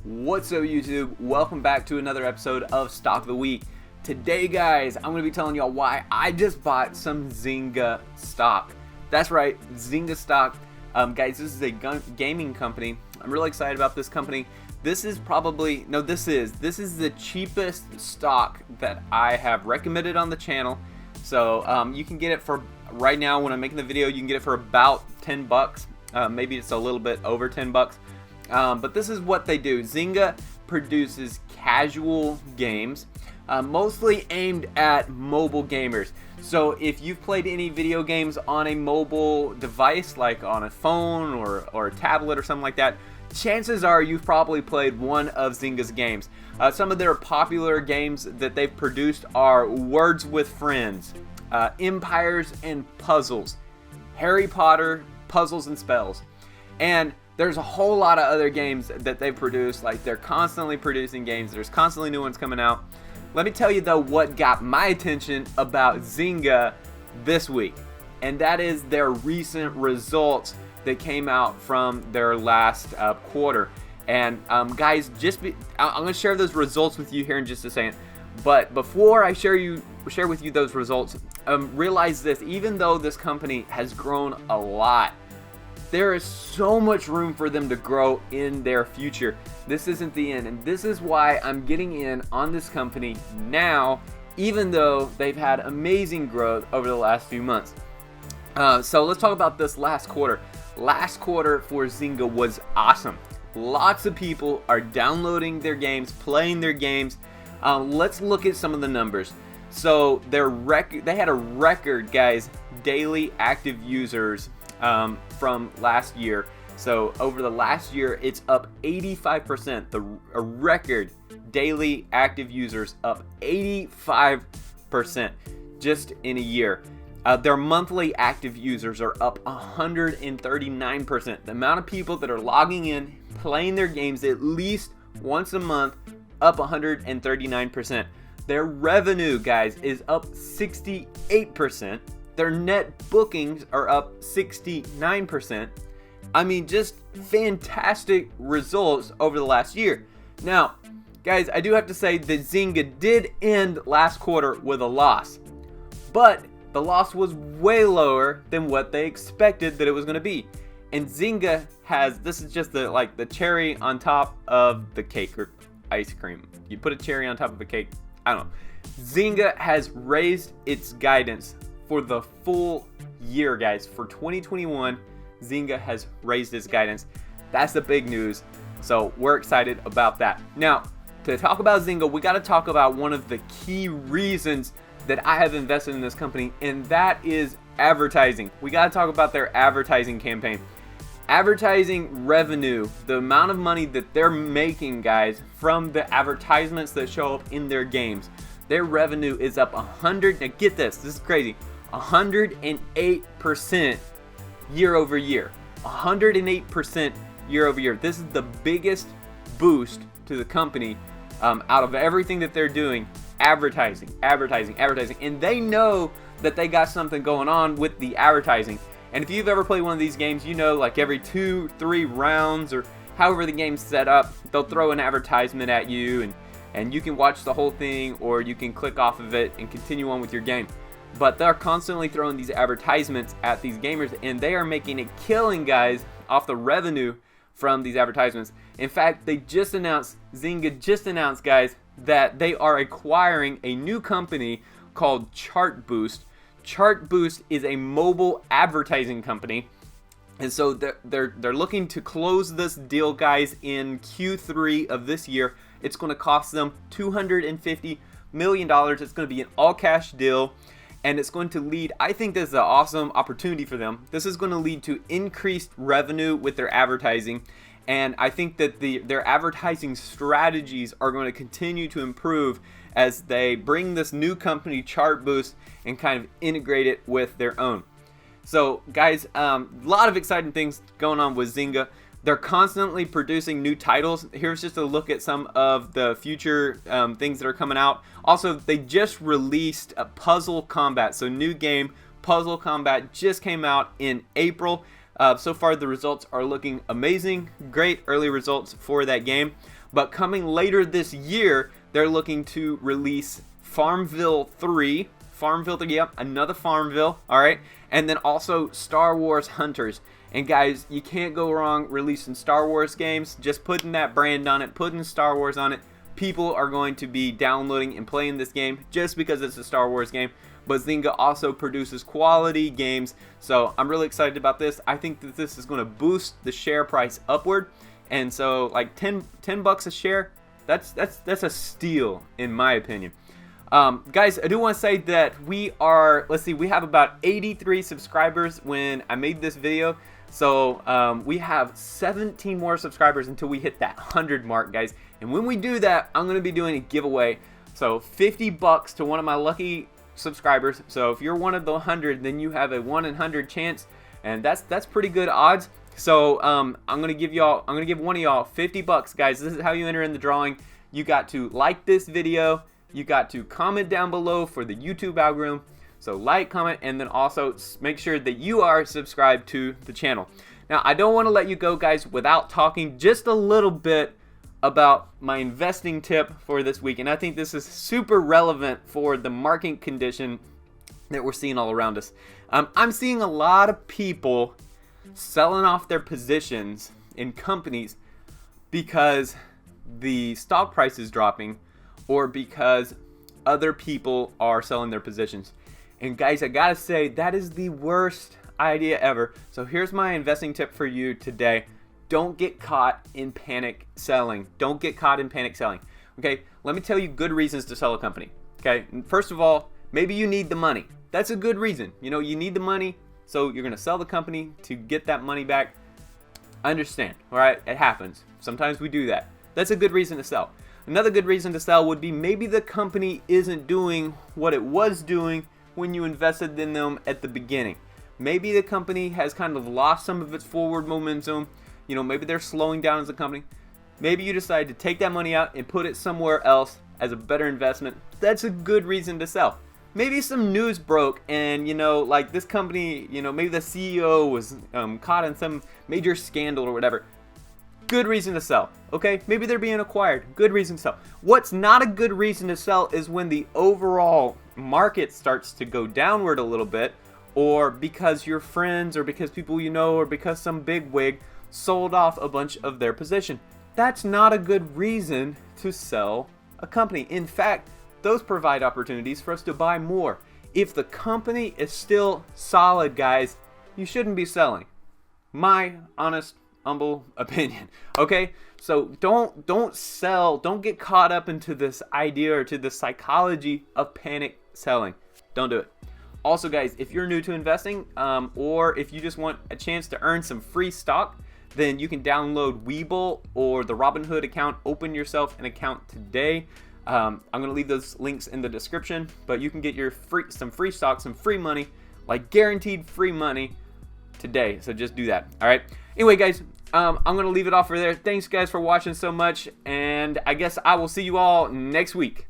What's up, YouTube? Welcome back to another episode of Stock of the Week. Today, guys, I'm going to be telling y'all why I just bought some Zynga stock. That's right, Zynga stock. Guys, this is a gaming company. I'm really excited about this company. This is the cheapest stock that I have recommended on the channel. So you can get it for, right now when I'm making the video, you can get it for about 10 bucks. Maybe it's a little bit over 10 bucks. But this is what they do. Zynga produces casual games, mostly aimed at mobile gamers. So if you've played any video games on a mobile device, like on a phone or a tablet or something like that, chances are you've probably played one of Zynga's games. Some of their popular games that they've produced are Words with Friends, Empires and Puzzles, Harry Potter, Puzzles and Spells, and there's a whole lot of other games that they produce. Like, they're constantly producing games. There's constantly new ones coming out. Let me tell you though what got my attention about Zynga this week, and that is their recent results that came out from their last quarter. And guys, I'm going to share those results with you here in just a second. But before I share with you those results, realize this: even though this company has grown a lot, there is so much room for them to grow in their future. This isn't the end, and this is why I'm getting in on this company now, even though they've had amazing growth over the last few months. So let's talk about this last quarter. Last quarter for Zynga was awesome. Lots of people are downloading their games, playing their games. Let's look at some of the numbers. So they had a record, guys, daily active users from last year. So over the last year, it's up 85%. A record daily active users up 85% just in a year. Their monthly active users are up 139%. The amount of people that are logging in, playing their games at least once a month, up 139%. Their revenue, guys, is up 68%. Their net bookings are up 69%. I mean, just fantastic results over the last year. Now, guys, I do have to say that Zynga did end last quarter with a loss, but the loss was way lower than what they expected that it was going to be. And Zynga has, this is just the cherry on top of the cake, or ice cream. You put a cherry on top of a cake. I don't know. Zynga has raised its guidance for the full year, guys. For 2021, Zynga has raised its guidance. That's the big news. So we're excited about that. Now, to talk about Zynga, we got to talk about one of the key reasons that I have invested in this company, and that is advertising. We got to talk about their advertising campaign. Advertising revenue, the amount of money that they're making, guys, from the advertisements that show up in their games. Their revenue is up 100. Now get this is crazy. 108% year over year. 108% year over year. This is the biggest boost to the company out of everything that they're doing. Advertising. And they know that they got something going on with the advertising. And if you've ever played one of these games, you know, like every 2-3 rounds or however the game's set up, they'll throw an advertisement at you, and you can watch the whole thing, or you can click off of it and continue on with your game. But they're constantly throwing these advertisements at these gamers, and they are making a killing, guys, off the revenue from these advertisements. In fact, Zynga just announced, guys, that they are acquiring a new company called Chartboost. Chartboost is a mobile advertising company, and so they're looking to close this deal, guys, in Q3 of this year. It's going to cost them $250 million. It's going to be an all-cash deal, and it's going to lead, I think this is an awesome opportunity for them. This is going to lead to increased revenue with their advertising, and I think that their advertising strategies are going to continue to improve as they bring this new company, Chartboost, and kind of integrate it with their own. So, guys, a lot of exciting things going on with Zynga. They're constantly producing new titles. Here's just a look at some of the future things that are coming out. Also, they just released a Puzzle Combat. So, new game, Puzzle Combat, just came out in April. So far, the results are looking amazing. Great early results for that game. But coming later this year, they're looking to release Farmville 3. Farmville 3, yep, another Farmville, all right? And then also Star Wars Hunters. And guys, you can't go wrong releasing Star Wars games. Just putting that brand on it, putting Star Wars on it. People are going to be downloading and playing this game just because it's a Star Wars game. But Zynga also produces quality games, so I'm really excited about this. I think that this is going to boost the share price upward, and so like 10 bucks a share, that's a steal in my opinion. Guys, I do want to say that we have about 83 subscribers when I made this video. So we have 17 more subscribers until we hit that 100 mark, guys. And when we do that, I'm going to be doing a giveaway. So 50 bucks to one of my lucky subscribers. So if you're one of the 100, then you have a 1 in 100 chance, and that's pretty good odds. So I'm going to give one of y'all 50 bucks, guys. This is how you enter in the drawing. You got to like this video. You got to comment down below for the YouTube algorithm. So like, comment, and then also make sure that you are subscribed to the channel. Now, I don't want to let you go, guys, without talking just a little bit about my investing tip for this week. And I think this is super relevant for the market condition that we're seeing all around us. I'm seeing a lot of people selling off their positions in companies because the stock price is dropping or because other people are selling their positions. And guys, I gotta say, that is the worst idea ever. So here's my investing tip for you today. Don't get caught in panic selling. Don't get caught in panic selling. Okay, let me tell you good reasons to sell a company. Okay, first of all, maybe you need the money. That's a good reason. You know, you need the money, so you're gonna sell the company to get that money back. I understand, all right? It happens. Sometimes we do that. That's a good reason to sell. Another good reason to sell would be maybe the company isn't doing what it was doing when you invested in them at the beginning. Maybe the company has kind of lost some of its forward momentum. You know, maybe they're slowing down as a company. Maybe you decide to take that money out and put it somewhere else as a better investment. That's a good reason to sell. Maybe some news broke and, you know, like this company, you know, maybe the CEO was caught in some major scandal or whatever. Good reason to sell, okay? Maybe they're being acquired. Good reason to sell. What's not a good reason to sell is when the overall market starts to go downward a little bit, or because your friends or because people you know or because some big wig sold off a bunch of their position. That's not a good reason to sell a company. In fact, those provide opportunities for us to buy more. If the company is still solid, guys, you shouldn't be selling. My honest, humble opinion. Okay? So don't sell, don't get caught up into this idea or to the psychology of panic selling. Don't do it. Also, guys, if you're new to investing, or if you just want a chance to earn some free stock, then you can download Webull or the Robinhood account. Open yourself an account today. I'm going to leave those links in the description, but you can get your some free stock, some free money, like guaranteed free money today. So just do that. All right. Anyway, guys, I'm going to leave it off for there. Thanks, guys, for watching so much, and I guess I will see you all next week.